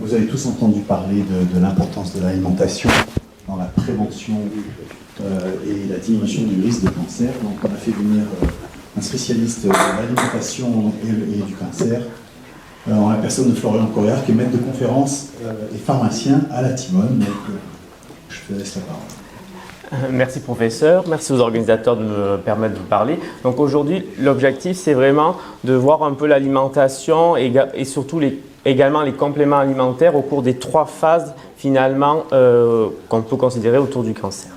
Vous avez tous entendu parler de l'importance de l'alimentation dans la prévention et la diminution du risque de cancer. Donc on a fait venir un spécialiste de l'alimentation et du cancer, en la personne de Florian Coréard, qui est maître de conférence et pharmacien à la Timone. Donc je te laisse la parole. Merci professeur, merci aux organisateurs de me permettre de vous parler. Donc aujourd'hui, l'objectif c'est vraiment de voir un peu l'alimentation et surtout également les compléments alimentaires au cours des 3 phases finalement qu'on peut considérer autour du cancer.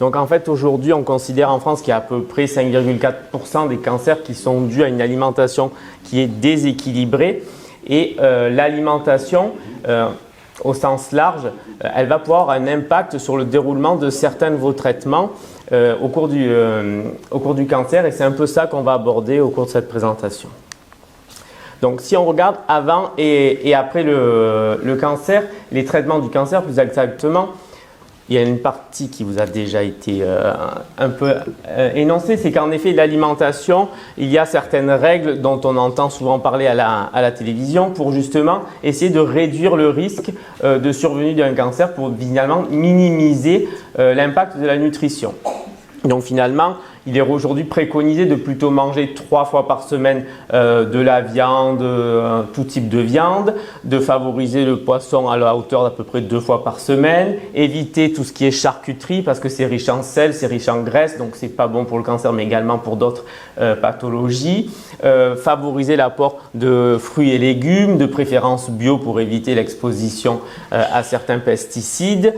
Donc en fait aujourd'hui on considère en France qu'il y a à peu près 5,4% des cancers qui sont dus à une alimentation qui est déséquilibrée et l'alimentation au sens large, elle va pouvoir avoir un impact sur le déroulement de certains de vos traitements au cours du cancer et c'est un peu ça qu'on va aborder au cours de cette présentation. Donc si on regarde avant et après le cancer, les traitements du cancer plus exactement, il y a une partie qui vous a déjà été un peu énoncée, c'est qu'en effet l'alimentation, il y a certaines règles dont on entend souvent parler à la télévision pour justement essayer de réduire le risque de survenue d'un cancer pour finalement minimiser l'impact de la nutrition. Donc finalement, il est aujourd'hui préconisé de plutôt manger 3 fois par semaine de la viande, tout type de viande, de favoriser le poisson à la hauteur d'à peu près 2 fois par semaine, éviter tout ce qui est charcuterie parce que c'est riche en sel, c'est riche en graisse, donc c'est pas bon pour le cancer mais également pour d'autres pathologies, favoriser l'apport de fruits et légumes, de préférence bio pour éviter l'exposition à certains pesticides.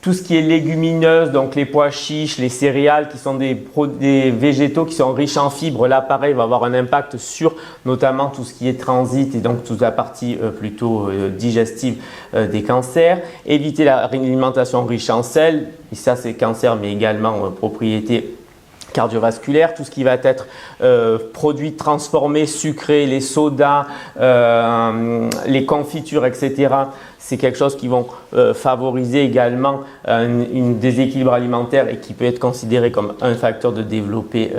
Tout ce qui est légumineuse, donc les pois chiches, les céréales qui sont des végétaux qui sont riches en fibres, là pareil va avoir un impact sur notamment tout ce qui est transit et donc toute la partie plutôt digestive des cancers. Éviter l'alimentation riche en sel, et ça c'est cancer mais également propriété cardiovasculaire, tout ce qui va être produits transformés, sucrés, les sodas, les confitures, etc. C'est quelque chose qui vont favoriser également un déséquilibre alimentaire et qui peut être considéré comme un facteur de développer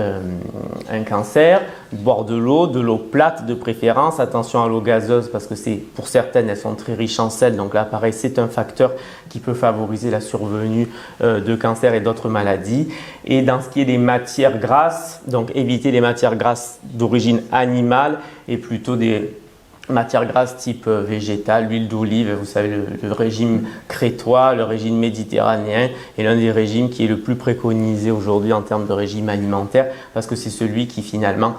un cancer. Boire de l'eau plate de préférence, attention à l'eau gazeuse parce que pour certaines elles sont très riches en sel, donc là pareil c'est un facteur qui peut favoriser la survenue de cancer et d'autres maladies. Et dans ce qui est des matières grasses, donc éviter les matières grasses d'origine animale et plutôt des matières grasses type végétale, l'huile d'olive, vous savez le régime crétois, le régime méditerranéen est l'un des régimes qui est le plus préconisé aujourd'hui en termes de régime alimentaire parce que c'est celui qui finalement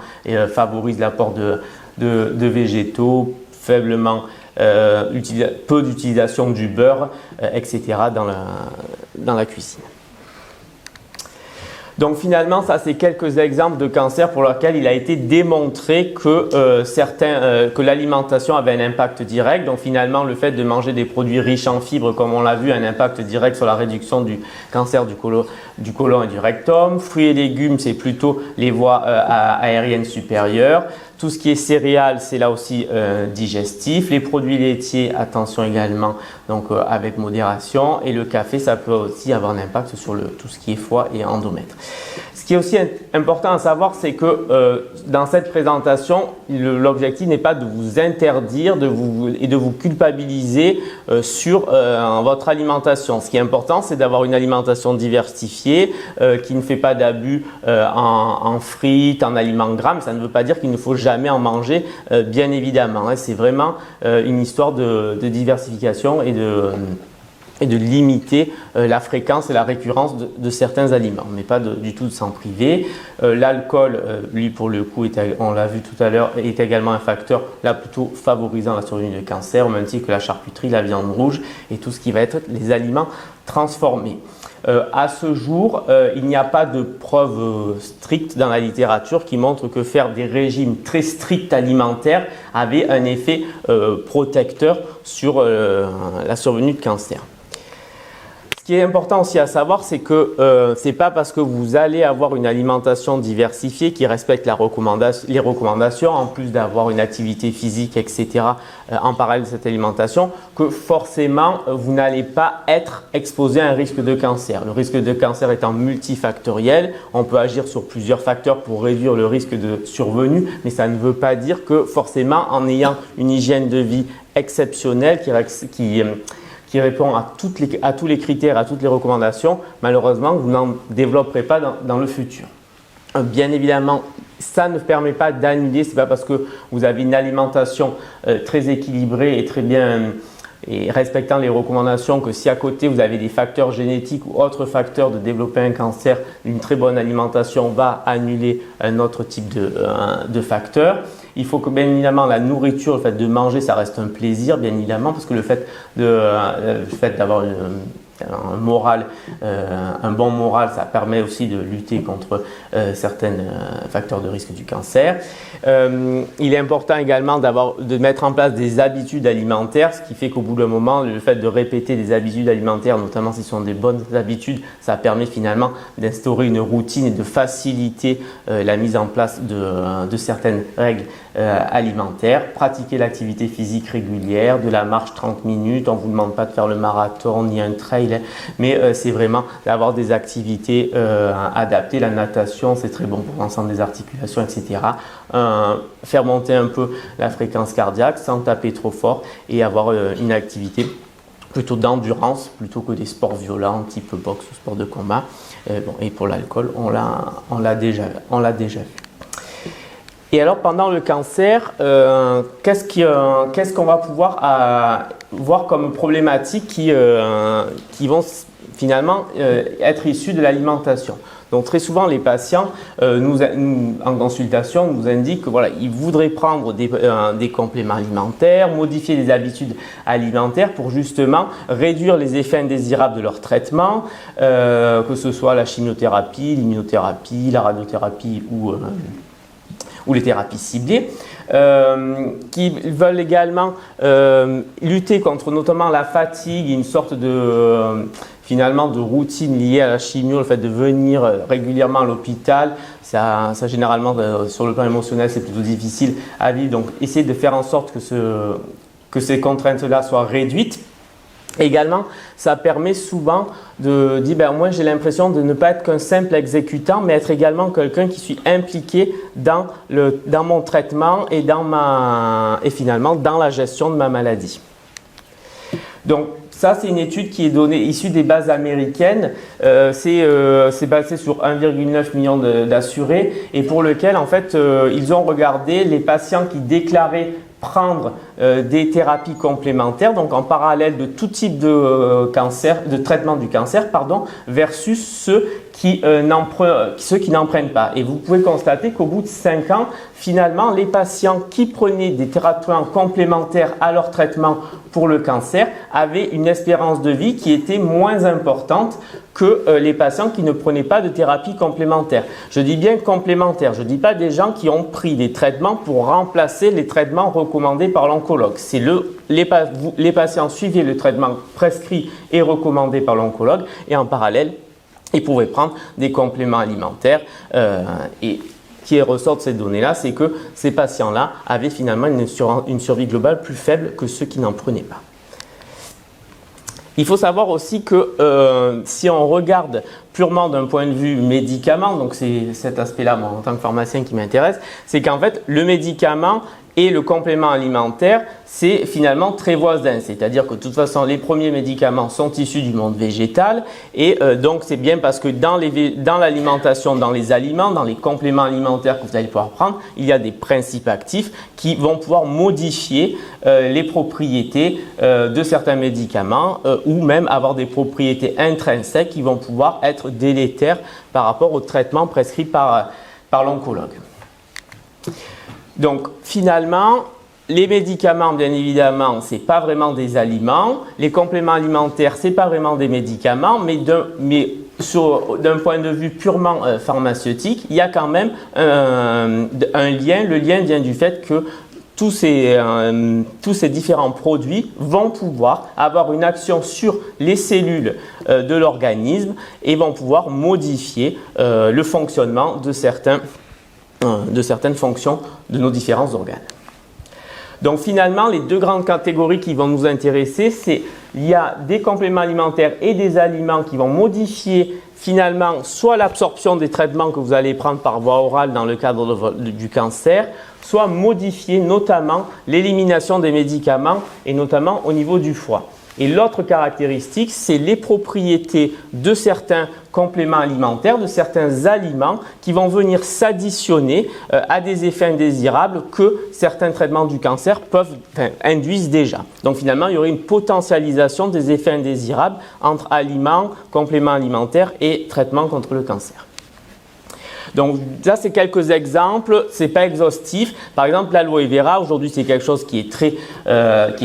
favorise l'apport de végétaux, faiblement peu d'utilisation du beurre, etc. dans la cuisine. Donc finalement, ça c'est quelques exemples de cancers pour lesquels il a été démontré que l'alimentation avait un impact direct. Donc finalement, le fait de manger des produits riches en fibres, comme on l'a vu, a un impact direct sur la réduction du cancer du côlon et du rectum. Fruits et légumes, c'est plutôt les voies aériennes supérieures. Tout ce qui est céréales, c'est là aussi digestif. Les produits laitiers, attention également, donc avec modération. Et le café, ça peut aussi avoir un impact sur tout ce qui est foie et endomètre. Ce qui est aussi important à savoir, c'est que dans cette présentation, l'objectif n'est pas de vous interdire et de vous culpabiliser sur votre alimentation. Ce qui est important, c'est d'avoir une alimentation diversifiée qui ne fait pas d'abus en frites, en aliments gras. Mais ça ne veut pas dire qu'il ne faut jamais en manger, bien évidemment. Hein. C'est vraiment une histoire de diversification et de limiter la fréquence et la récurrence de certains aliments, mais pas du tout de s'en priver. L'alcool, lui pour le coup, on l'a vu tout à l'heure, est également un facteur là plutôt favorisant la survenue de cancer, au même titre que la charcuterie, la viande rouge et tout ce qui va être les aliments transformés. À ce jour, il n'y a pas de preuves strictes dans la littérature qui montrent que faire des régimes très stricts alimentaires avait un effet protecteur sur la survenue de cancer. Ce qui est important aussi à savoir, c'est que ce n'est pas parce que vous allez avoir une alimentation diversifiée qui respecte les recommandations, en plus d'avoir une activité physique, etc., en parallèle de cette alimentation, que forcément vous n'allez pas être exposé à un risque de cancer. Le risque de cancer étant multifactoriel, on peut agir sur plusieurs facteurs pour réduire le risque de survenue, mais ça ne veut pas dire que forcément en ayant une hygiène de vie exceptionnel, qui répond à tous les critères, à toutes les recommandations, malheureusement, vous n'en développerez pas dans le futur. Bien évidemment, ça ne permet pas d'annuler, ce n'est pas parce que vous avez une alimentation très équilibrée et très bien et respectant les recommandations que si à côté vous avez des facteurs génétiques ou autres facteurs de développer un cancer, une très bonne alimentation va annuler un autre type de facteur. Il faut que bien évidemment la nourriture, le fait de manger, ça reste un plaisir bien évidemment parce que le fait d'avoir un bon moral, ça permet aussi de lutter contre certains facteurs de risque du cancer. Il est important également de mettre en place des habitudes alimentaires, ce qui fait qu'au bout d'un moment, le fait de répéter des habitudes alimentaires, notamment si ce sont des bonnes habitudes, ça permet finalement d'instaurer une routine et de faciliter la mise en place de certaines règles alimentaires. Pratiquer l'activité physique régulière, de la marche 30 minutes, on ne vous demande pas de faire le marathon ni un trail, mais c'est vraiment d'avoir des activités adaptées. La natation, c'est très bon pour l'ensemble des articulations, etc. Faire monter un peu la fréquence cardiaque sans taper trop fort et avoir une activité plutôt d'endurance plutôt que des sports violents type boxe ou sport de combat. Et pour l'alcool, on l'a déjà vu. Et alors pendant le cancer, qu'est-ce qu'on va pouvoir voir comme problématiques qui vont finalement être issues de l'alimentation? Donc très souvent les patients en consultation nous indiquent que voilà, ils voudraient prendre des compléments alimentaires, modifier des habitudes alimentaires pour justement réduire les effets indésirables de leur traitement, que ce soit la chimiothérapie, l'immunothérapie, la radiothérapie ou les thérapies ciblées, qui veulent également lutter contre notamment la fatigue et une sorte de routine liée à la chimio, le fait de venir régulièrement à l'hôpital. Ça généralement, sur le plan émotionnel, c'est plutôt difficile à vivre. Donc, essayer de faire en sorte que ces contraintes-là soient réduites. Également, ça permet souvent de dire, moi j'ai l'impression de ne pas être qu'un simple exécutant, mais être également quelqu'un qui suis impliqué dans mon traitement et finalement dans la gestion de ma maladie. Donc ça, c'est une étude qui est issue des bases américaines. C'est basé sur 1,9 million d'assurés et pour lequel en fait ils ont regardé les patients qui déclaraient prendre des thérapies complémentaires, donc en parallèle de tout type de traitement du cancer, versus ceux qui n'en prennent pas. Et vous pouvez constater qu'au bout de 5 ans, finalement, les patients qui prenaient des traitements complémentaires à leur traitement pour le cancer avaient une espérance de vie qui était moins importante que les patients qui ne prenaient pas de thérapie complémentaire. Je dis bien complémentaire, je ne dis pas des gens qui ont pris des traitements pour remplacer les traitements recommandés par l'oncologue. C'est les patients suivaient le traitement prescrit et recommandé par l'oncologue et en parallèle, ils pouvaient prendre des compléments alimentaires et qui ressort de ces données-là, c'est que ces patients-là avaient finalement une survie globale plus faible que ceux qui n'en prenaient pas. Il faut savoir aussi que si on regarde purement d'un point de vue médicament, donc c'est cet aspect-là, moi, en tant que pharmacien qui m'intéresse, c'est qu'en fait, le médicament et le complément alimentaire, c'est finalement très voisin. C'est-à-dire que de toute façon, les premiers médicaments sont issus du monde végétal et donc c'est bien parce que dans l'alimentation, dans les aliments, dans les compléments alimentaires que vous allez pouvoir prendre, il y a des principes actifs qui vont pouvoir modifier les propriétés de certains médicaments ou même avoir des propriétés intrinsèques qui vont pouvoir être délétères par rapport au traitement prescrit par l'oncologue. Donc finalement, les médicaments, bien évidemment, ce n'est pas vraiment des aliments. Les compléments alimentaires, ce n'est pas vraiment des médicaments, mais d'un point de vue purement pharmaceutique, il y a quand même un lien. Le lien vient du fait que tous ces différents produits vont pouvoir avoir une action sur les cellules de l'organisme et vont pouvoir modifier le fonctionnement de certaines fonctions de nos différents organes. Donc finalement, les deux grandes catégories qui vont nous intéresser, il y a des compléments alimentaires et des aliments qui vont modifier finalement soit l'absorption des traitements que vous allez prendre par voie orale dans le cadre du cancer, soit modifier notamment l'élimination des médicaments et notamment au niveau du foie. Et l'autre caractéristique, c'est les propriétés de certains compléments alimentaires, de certains aliments qui vont venir s'additionner à des effets indésirables que certains traitements du cancer induisent déjà. Donc finalement, il y aurait une potentialisation des effets indésirables entre aliments, compléments alimentaires et traitements contre le cancer. Donc là, c'est quelques exemples, ce n'est pas exhaustif. Par exemple, l'aloe vera, aujourd'hui, c'est quelque chose qui est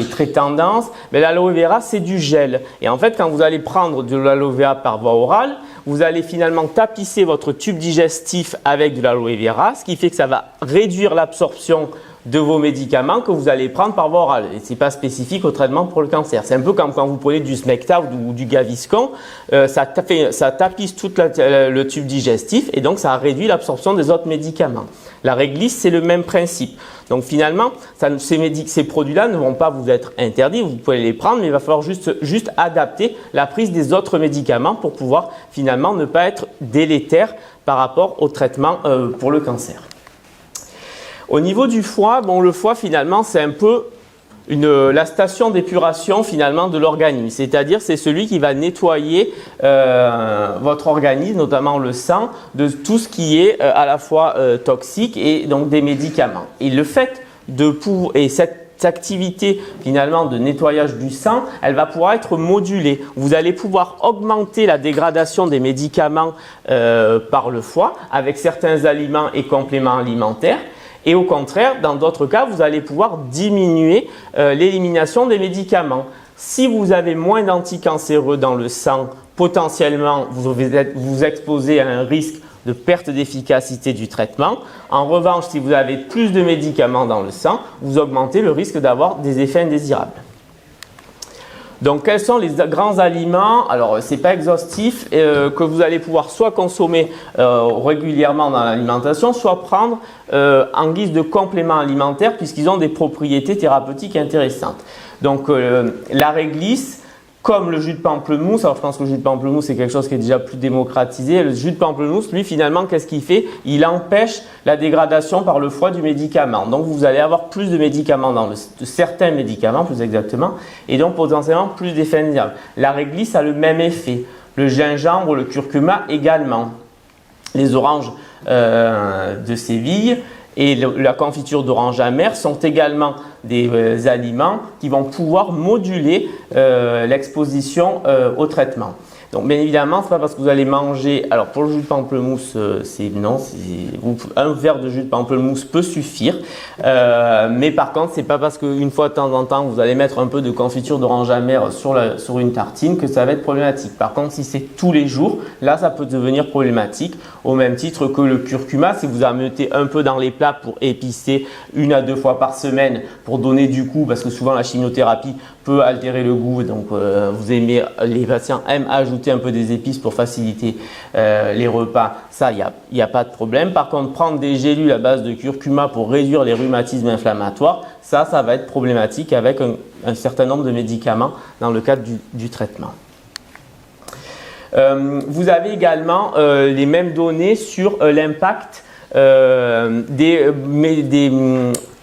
très tendance. Mais l'aloe vera, c'est du gel. Et en fait, quand vous allez prendre de l'aloe vera par voie orale, vous allez finalement tapisser votre tube digestif avec de l'aloe vera, ce qui fait que ça va réduire l'absorption de vos médicaments que vous allez prendre par voie orale. Et ce n'est pas spécifique au traitement pour le cancer. C'est un peu comme quand vous prenez du Smecta ou du Gaviscon, ça tapisse tout le tube digestif et donc ça réduit l'absorption des autres médicaments. La réglisse, c'est le même principe. Donc finalement, ces produits-là ne vont pas vous être interdits, vous pouvez les prendre, mais il va falloir juste adapter la prise des autres médicaments pour pouvoir finalement ne pas être délétère par rapport au traitement pour le cancer. Au niveau du foie, le foie finalement c'est un peu la station d'épuration finalement de l'organisme, c'est-à-dire c'est celui qui va nettoyer votre organisme, notamment le sang, de tout ce qui est à la fois toxique et donc des médicaments. Et le fait cette activité finalement de nettoyage du sang, elle va pouvoir être modulée. Vous allez pouvoir augmenter la dégradation des médicaments par le foie avec certains aliments et compléments alimentaires. Et au contraire, dans d'autres cas, vous allez pouvoir diminuer l'élimination des médicaments. Si vous avez moins d'anticancéreux dans le sang, potentiellement, vous vous exposez à un risque de perte d'efficacité du traitement. En revanche, si vous avez plus de médicaments dans le sang, vous augmentez le risque d'avoir des effets indésirables. Donc, quels sont les grands aliments? Alors, ce n'est pas exhaustif, que vous allez pouvoir soit consommer régulièrement dans l'alimentation, soit prendre en guise de complément alimentaire puisqu'ils ont des propriétés thérapeutiques intéressantes. Donc, la réglisse, comme le jus de pamplemousse, alors je pense que le jus de pamplemousse c'est quelque chose qui est déjà plus démocratisé. Le jus de pamplemousse, lui finalement, qu'est-ce qu'il fait? Il empêche la dégradation par le foie du médicament. Donc vous allez avoir plus de médicaments de certains médicaments plus exactement, et donc potentiellement plus d'effets indésirables. La réglisse a le même effet. Le gingembre, le curcuma également. Les oranges de Séville et la confiture d'orange amère sont également des aliments qui vont pouvoir moduler l'exposition au traitement. Donc, bien évidemment, ce n'est pas parce que vous allez manger. Alors, pour le jus de pamplemousse, un verre de jus de pamplemousse peut suffire. Mais par contre, ce n'est pas parce qu'une fois de temps en temps, vous allez mettre un peu de confiture d'orange amère sur une tartine que ça va être problématique. Par contre, si c'est tous les jours, là, ça peut devenir problématique. Au même titre que le curcuma, si vous en mettez un peu dans les plats pour épicer 1 à 2 fois par semaine, pour donner du goût, parce que souvent la chimiothérapie peut altérer le goût. Donc, les patients aiment ajouter un peu des épices pour faciliter les repas, ça, il n'y a pas de problème. Par contre, prendre des gélules à base de curcuma pour réduire les rhumatismes inflammatoires, ça va être problématique avec un certain nombre de médicaments dans le cadre du traitement. Vous avez également les mêmes données sur l'impact des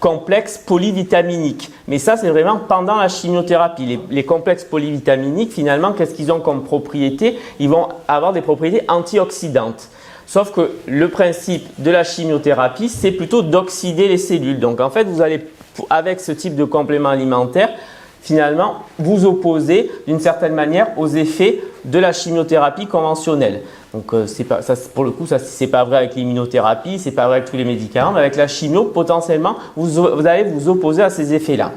complexes polyvitaminiques. Mais ça, c'est vraiment pendant la chimiothérapie. Les complexes polyvitaminiques, finalement, qu'est-ce qu'ils ont comme propriété? Ils vont avoir des propriétés antioxydantes. Sauf que le principe de la chimiothérapie, c'est plutôt d'oxyder les cellules. Donc, en fait, vous allez, avec ce type de complément alimentaire, finalement, vous opposer d'une certaine manière aux effets de la chimiothérapie conventionnelle. Donc, pour le coup, ça c'est pas vrai avec l'immunothérapie, c'est pas vrai avec tous les médicaments, mais avec la chimio, potentiellement, vous allez vous opposer à ces effets-là.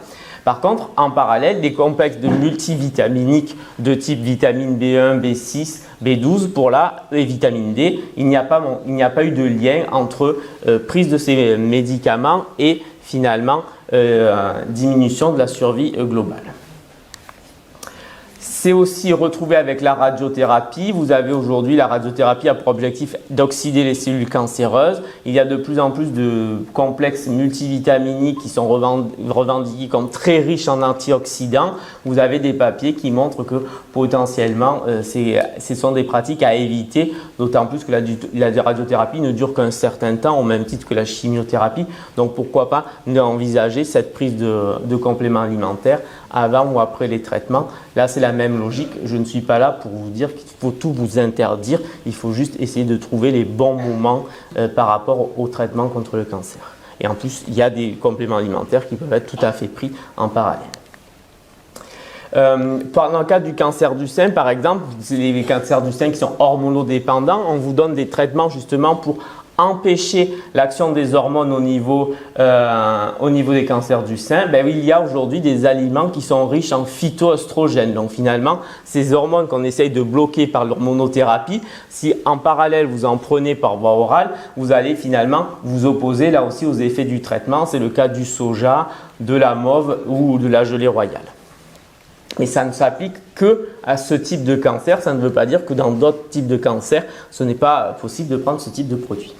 Par contre, en parallèle, des complexes de multivitaminiques de type vitamine B1, B6, B12 pour et vitamine D, il n'y a pas eu de lien entre prise de ces médicaments et finalement diminution de la survie globale. C'est aussi retrouvé avec la radiothérapie. Vous avez aujourd'hui, la radiothérapie a pour objectif d'oxyder les cellules cancéreuses. Il y a de plus en plus de complexes multivitaminiques qui sont revendiqués comme très riches en antioxydants. Vous avez des papiers qui montrent que potentiellement, ce sont des pratiques à éviter, d'autant plus que la radiothérapie ne dure qu'un certain temps, au même titre que la chimiothérapie. Donc pourquoi pas envisager cette prise de compléments alimentaires avant ou après les traitements. Là, c'est la même logique. Je ne suis pas là pour vous dire qu'il faut tout vous interdire. Il faut juste essayer de trouver les bons moments par rapport au traitement contre le cancer. Et en plus, il y a des compléments alimentaires qui peuvent être tout à fait pris en parallèle. Dans le cas du cancer du sein, par exemple, les cancers du sein qui sont hormonodépendants, on vous donne des traitements justement pour empêcher l'action des hormones au niveau des cancers du sein. Il y a aujourd'hui des aliments qui sont riches en phytoestrogènes. Donc finalement, ces hormones qu'on essaye de bloquer par l'hormonothérapie, si en parallèle vous en prenez par voie orale, vous allez finalement vous opposer là aussi aux effets du traitement. C'est le cas du soja, de la mauve ou de la gelée royale. Mais ça ne s'applique que à ce type de cancer. Ça ne veut pas dire que dans d'autres types de cancers, ce n'est pas possible de prendre ce type de produit.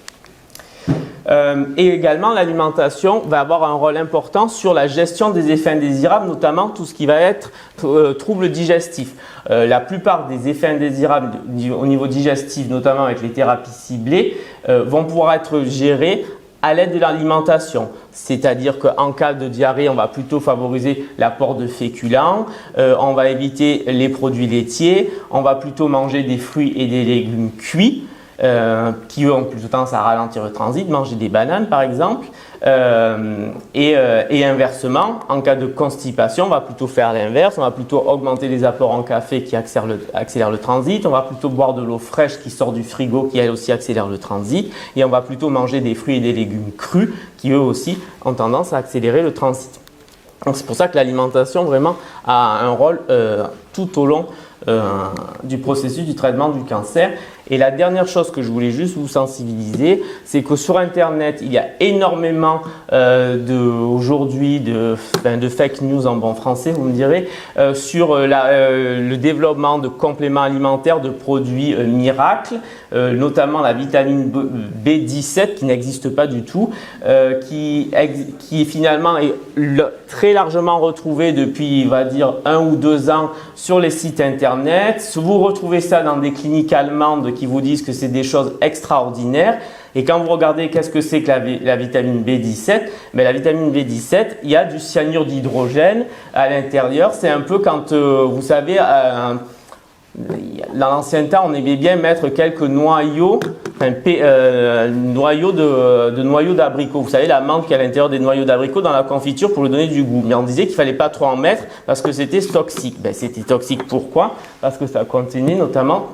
Et également, l'alimentation va avoir un rôle important sur la gestion des effets indésirables, notamment tout ce qui va être troubles digestifs. La plupart des effets indésirables au niveau digestif, notamment avec les thérapies ciblées, vont pouvoir être gérés à l'aide de l'alimentation. C'est-à-dire qu'en cas de diarrhée, on va plutôt favoriser l'apport de féculents, on va éviter les produits laitiers, on va plutôt manger des fruits et des légumes cuits, qui ont plutôt tendance à ralentir le transit, manger des bananes par exemple, et inversement, en cas de constipation, on va plutôt faire l'inverse, on va plutôt augmenter les apports en café qui accélèrent le transit, on va plutôt boire de l'eau fraîche qui sort du frigo qui elle aussi accélère le transit, et on va plutôt manger des fruits et des légumes crus qui eux aussi ont tendance à accélérer le transit. Donc c'est pour ça que l'alimentation vraiment a un rôle tout au long du processus du traitement du cancer. Et la dernière chose que je voulais juste vous sensibiliser, c'est que sur Internet, il y a énormément aujourd'hui de fake news en bon français, vous me direz, sur le développement de compléments alimentaires, de produits miracles, notamment la vitamine B17 qui n'existe pas du tout, qui finalement est très largement retrouvée depuis, on va dire, 1 ou 2 ans sur les sites Internet. Vous retrouvez ça dans des cliniques allemandes qui vous disent que c'est des choses extraordinaires. Et quand vous regardez qu'est-ce que c'est que la vitamine B17, la vitamine B17, il y a du cyanure d'hydrogène à l'intérieur. C'est un peu quand, vous savez, dans l'ancien temps, on aimait bien mettre quelques noyaux, noyaux d'abricot. Vous savez, la menthe qu'il y a à l'intérieur des noyaux d'abricot dans la confiture pour lui donner du goût. Mais on disait qu'il ne fallait pas trop en mettre parce que c'était toxique. C'était toxique pourquoi? Parce que ça contenait notamment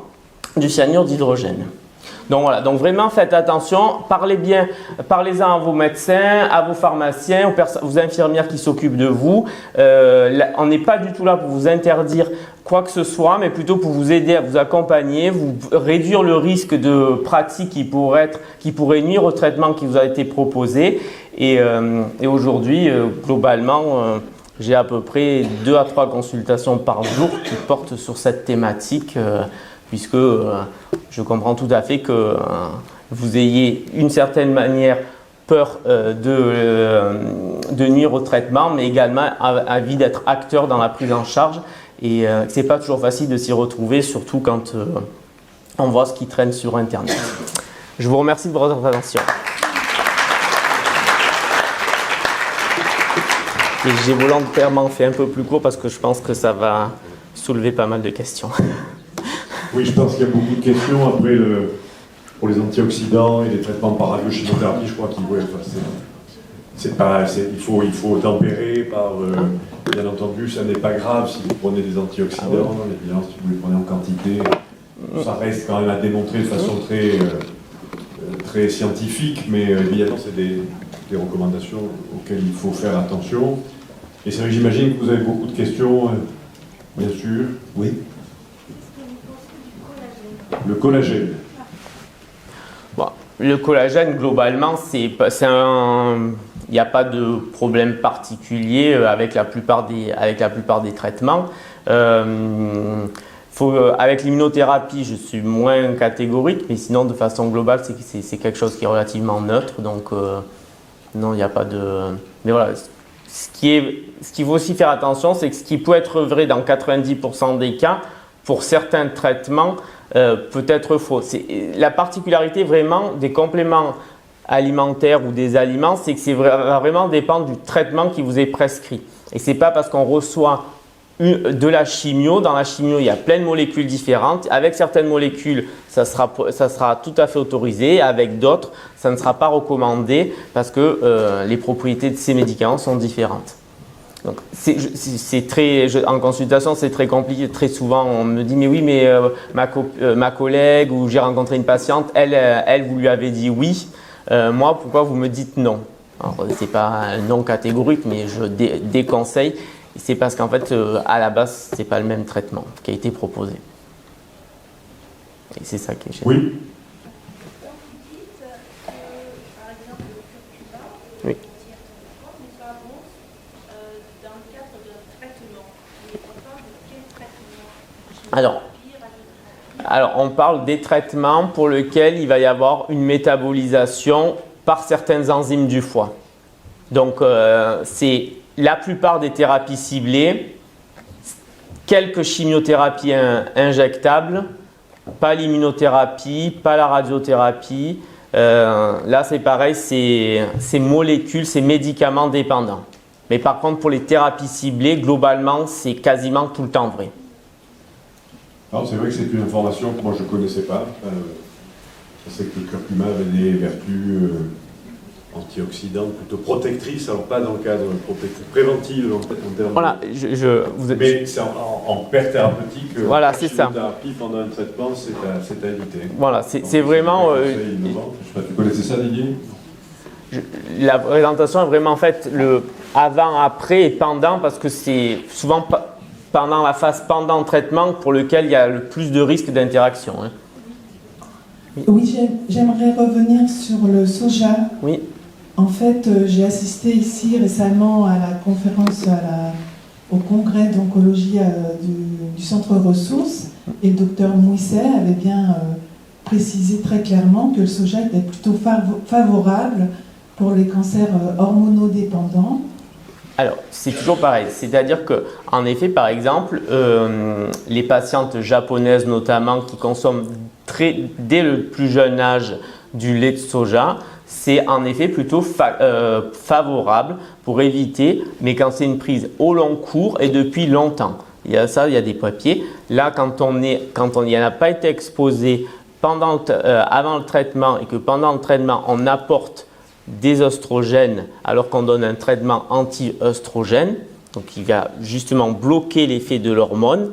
du cyanure d'hydrogène. Donc voilà, donc vraiment faites attention, parlez-en à vos médecins, à vos pharmaciens, aux infirmières qui s'occupent de vous. On n'est pas du tout là pour vous interdire quoi que ce soit, mais plutôt pour vous aider à vous accompagner, vous réduire le risque de pratiques qui pourraient nuire au traitement qui vous a été proposé. Et aujourd'hui, globalement, j'ai à peu près 2 à 3 consultations par jour qui portent sur cette thématique. Puisque je comprends tout à fait que vous ayez une certaine manière peur de nuire au traitement, mais également envie d'être acteur dans la prise en charge. Et ce n'est pas toujours facile de s'y retrouver, surtout quand on voit ce qui traîne sur Internet. Je vous remercie de votre attention. Et j'ai volontairement fait un peu plus court parce que je pense que ça va soulever pas mal de questions. Oui, je pense qu'il y a beaucoup de questions. Après, pour les antioxydants et les traitements par radiochimiothérapie, je crois qu'il faut tempérer par... bien entendu, ça n'est pas grave si vous prenez des antioxydants, mais bien, si vous les prenez en quantité, ça reste quand même à démontrer de façon très scientifique, mais évidemment, c'est des recommandations auxquelles il faut faire attention. Et c'est vrai que j'imagine que vous avez beaucoup de questions, bien sûr. Oui. Le collagène. Bon, le collagène, globalement, il n'y a pas de problème particulier avec la plupart des traitements. Avec l'immunothérapie, je suis moins catégorique, mais sinon, de façon globale, c'est quelque chose qui est relativement neutre. Donc, non, il n'y a pas de… Mais voilà, ce qu'il faut aussi faire attention, c'est que ce qui peut être vrai dans 90% des cas, pour certains traitements, peut être faux. La particularité vraiment des compléments alimentaires ou des aliments, c'est que va vraiment dépendre du traitement qui vous est prescrit. Et ce n'est pas parce qu'on reçoit de la chimio. Dans la chimio, il y a plein de molécules différentes. Avec certaines molécules, ça sera tout à fait autorisé. Avec d'autres, ça ne sera pas recommandé parce que les propriétés de ces médicaments sont différentes. Donc, en consultation, c'est très compliqué. Très souvent, on me dit « mais oui, mais ma collègue ou j'ai rencontré une patiente, elle, vous lui avez dit oui. Moi, pourquoi vous me dites non ?» Alors, ce n'est pas un non catégorique, mais je déconseille. C'est parce qu'en fait, à la base, ce n'est pas le même traitement qui a été proposé. Et c'est ça qui est gênant. Oui. Oui. Alors, on parle des traitements pour lesquels il va y avoir une métabolisation par certaines enzymes du foie. Donc, c'est la plupart des thérapies ciblées, quelques chimiothérapies injectables, pas l'immunothérapie, pas la radiothérapie. Là, c'est pareil, c'est molécules, c'est médicaments dépendants. Mais par contre, pour les thérapies ciblées, globalement, c'est quasiment tout le temps vrai. Alors, c'est vrai que c'est une information que moi je ne connaissais pas. Je sais que le curcuma avait des vertus antioxydantes, plutôt protectrices, alors pas dans le cadre préventif en termes voilà, mais c'est en perte thérapeutique. Voilà, c'est ça. La thérapie pendant un traitement, c'est à éviter. Voilà, c'est vraiment… Je sais pas, tu connaissais ça, Didier? La présentation est vraiment faite le avant, après et pendant, parce que c'est souvent pendant la phase pendant le traitement pour lequel il y a le plus de risques d'interaction. Hein. Oui, j'aimerais revenir sur le soja. Oui. En fait, j'ai assisté ici récemment à la conférence, au congrès d'oncologie du centre ressources, et le docteur Mouisset avait bien précisé très clairement que le soja était plutôt favorable pour les cancers hormonodépendants. Alors, c'est toujours pareil. C'est-à-dire qu'en effet, par exemple, les patientes japonaises notamment qui consomment dès le plus jeune âge du lait de soja, c'est en effet plutôt favorable pour éviter, mais quand c'est une prise au long cours et depuis longtemps. Il y a ça, il y a des papiers. Là, quand on n'y en a pas été exposé avant le traitement et que pendant le traitement, on apporte des oestrogènes alors qu'on donne un traitement anti-œstrogène, donc qui va justement bloquer l'effet de l'hormone,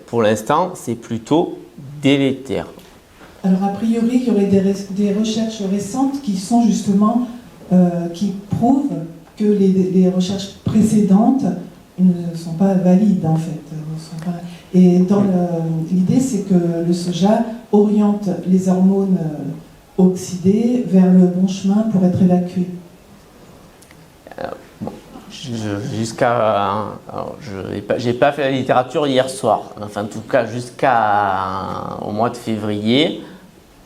pour l'instant, c'est plutôt délétère. Alors, a priori, il y aurait des recherches récentes qui sont justement, qui prouvent que les recherches précédentes ne sont pas valides, en fait. Et l'idée, c'est que le soja oriente les hormones oxydées vers le bon chemin pour être évacuées. J'ai pas fait la littérature hier soir. Enfin, en tout cas, jusqu'au mois de février,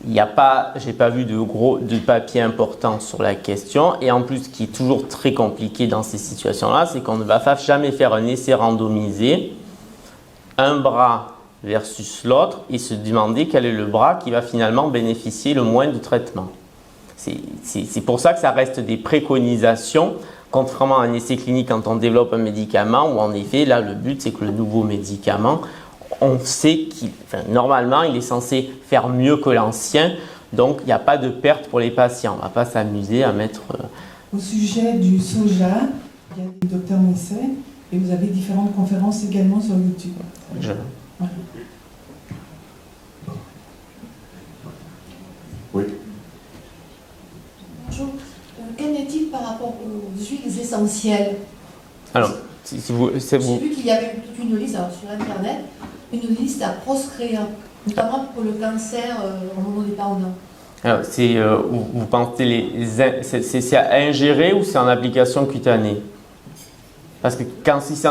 j'ai pas vu de papier important sur la question. Et en plus, ce qui est toujours très compliqué dans ces situations-là, c'est qu'on ne va jamais faire un essai randomisé, un bras versus l'autre, et se demander quel est le bras qui va finalement bénéficier le moins de traitement. C'est pour ça que ça reste des préconisations, contrairement à un essai clinique quand on développe un médicament, où en effet, là, le but, c'est que le nouveau médicament, on sait normalement, il est censé faire mieux que l'ancien, donc il n'y a pas de perte pour les patients. On ne va pas s'amuser à mettre… Au sujet du soja, il y a le docteur Mouisset, et vous avez différentes conférences également sur YouTube. Ouais. Oui. Bonjour. Qu'en est-il par rapport aux huiles essentielles? Alors, J'ai vu qu'il y avait toute une liste sur Internet, une liste à proscrire, notamment pour le cancer hormonodépendant. Alors, vous pensez c'est à ingérer ou c'est en application cutanée? Parce que si c'est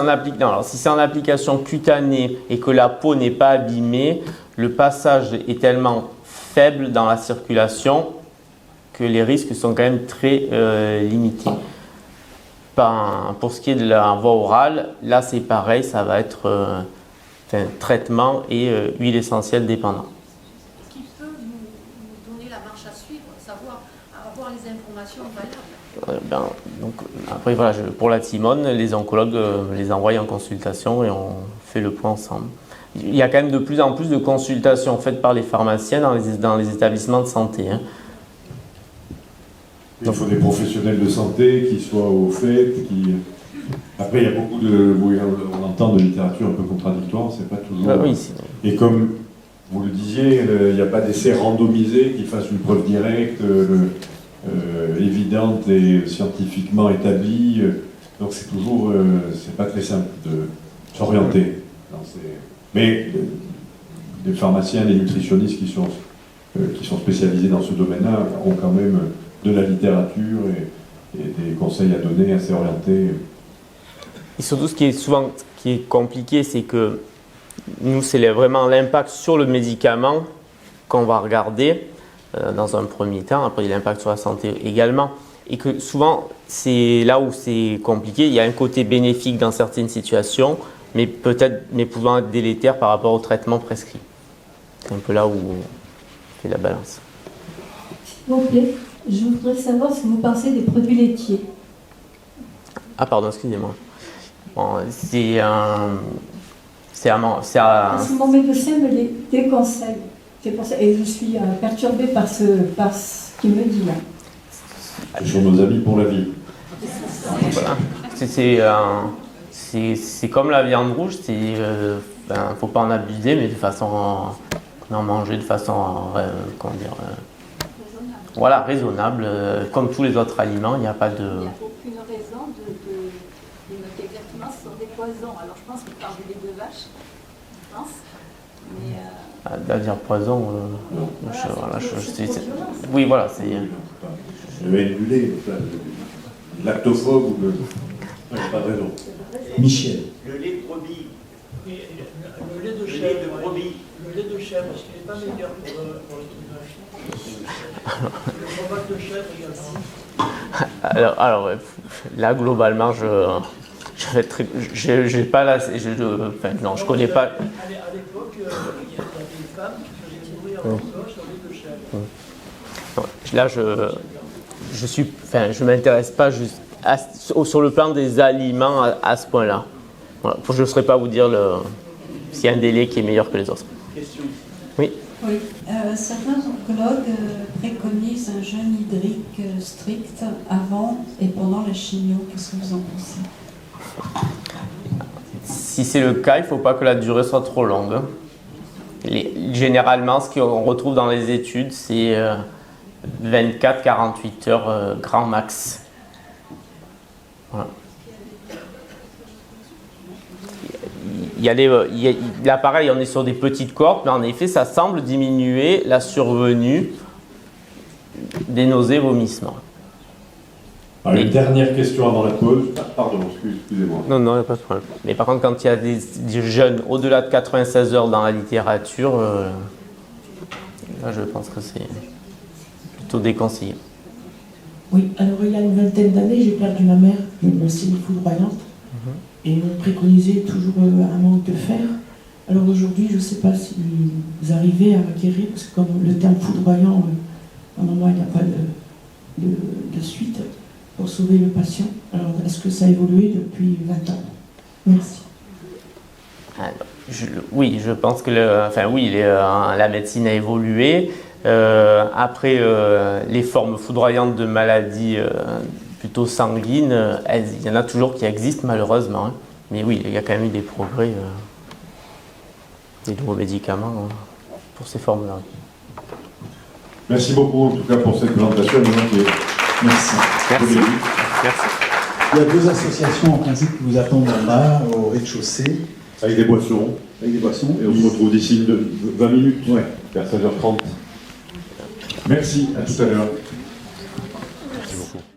en application cutanée et que la peau n'est pas abîmée, le passage est tellement faible dans la circulation que les risques sont quand même très limités. Pour ce qui est de la voie orale, là c'est pareil, ça va être traitement et huile essentielle dépendant. Ce qui peut nous donner la marche à suivre, savoir avoir les informations valables. Donc, après, voilà, pour la timone, les oncologues les envoient en consultation et on fait le point ensemble. Il y a quand même de plus en plus de consultations faites par les pharmaciens dans les établissements de santé. Hein. Il faut des professionnels de santé qui soient au fait, Après, il y a beaucoup on entend de littérature un peu contradictoire, c'est pas toujours... Oui, et comme vous le disiez, il n'y a pas d'essai randomisé qui fasse une preuve directe, évidente et scientifiquement établie. Donc c'est toujours... c'est pas très simple de s'orienter. Mais les pharmaciens, les nutritionnistes qui sont spécialisés dans ce domaine-là ont quand même de la littérature et des conseils à donner assez orientés. Et surtout, ce qui est compliqué, c'est que nous, c'est vraiment l'impact sur le médicament qu'on va regarder dans un premier temps. Après, il y a l'impact sur la santé également. Et que souvent, c'est là où c'est compliqué. Il y a un côté bénéfique dans certaines situations, mais pouvant être délétère par rapport au traitement prescrit. C'est un peu là où on fait la balance. Ok. Je voudrais savoir ce que vous pensez des produits laitiers. Ah pardon, excusez-moi. Bon, Parce que mon médecin me les déconseille. C'est pour ça, et je suis perturbée par ce qu'il me dit là. Ce sont nos amis pour la vie. Voilà. C'est comme la viande rouge, faut pas en abuser, mais de façon en manger de façon voilà, raisonnable, comme tous les autres aliments, il n'y a pas de... Il n'y a aucune raison de noter exactement ce sont des poisons. Alors je pense que par du lait de vache, je pense, mais... À dire poison, oui, voilà, c'est... Je vais émuler lactophobe ou le... Non, pas de raison. Michel. Le lait de brebis. Le lait de chèvre. Le lait de brebis. Le lait de chèvre, parce qu'il n'est pas meilleur pour le truc de vache. Le fromage de chèvre également. Alors là, globalement, je connais pas. À l'époque, il y a des femmes qui faisaient nourrir leur gosse au lait de chèvre. Là, je m'intéresse pas juste sur le plan des aliments à ce point-là. Voilà. Je ne saurais pas vous dire s'il y a un délai qui est meilleur que les autres. Question. Oui. Oui, certains oncologues préconisent un jeûne hydrique strict avant et pendant la chimio. Qu'est-ce que vous en pensez? Si c'est le cas, il ne faut pas que la durée soit trop longue. Généralement, ce qu'on retrouve dans les études, c'est 24-48 heures grand max. Voilà. Là, pareil, on est sur des petites cohortes, mais en effet, ça semble diminuer la survenue des nausées, vomissements. Alors, une dernière question avant la pause. Pardon, excusez-moi. Non, il n'y a pas de problème. Mais par contre, quand il y a des jeunes au-delà de 96 heures dans la littérature, là, je pense que c'est plutôt déconseillé. Oui, alors il y a une vingtaine d'années, j'ai perdu ma mère d'une leucémie foudroyante. Et on préconisait toujours un manque de fer. Alors aujourd'hui, je ne sais pas si vous arrivez à guérir, parce que comme le terme foudroyant, à un moment, il n'y a pas de suite pour sauver le patient. Alors est-ce que ça a évolué depuis 20 ans? Merci. Oui, je pense que la médecine a évolué. Après, les formes foudroyantes de maladies plutôt sanguines, il y en a toujours qui existent malheureusement. Hein. Mais oui, il y a quand même eu des progrès, des nouveaux médicaments pour ces formes-là. Merci beaucoup en tout cas pour cette présentation. Merci. Merci. Il y a deux associations en principe qui vous attendent en bas, au rez-de-chaussée. Avec des boissons. Et on se retrouve d'ici 20 minutes, vers 16h30. Merci, à tout à l'heure.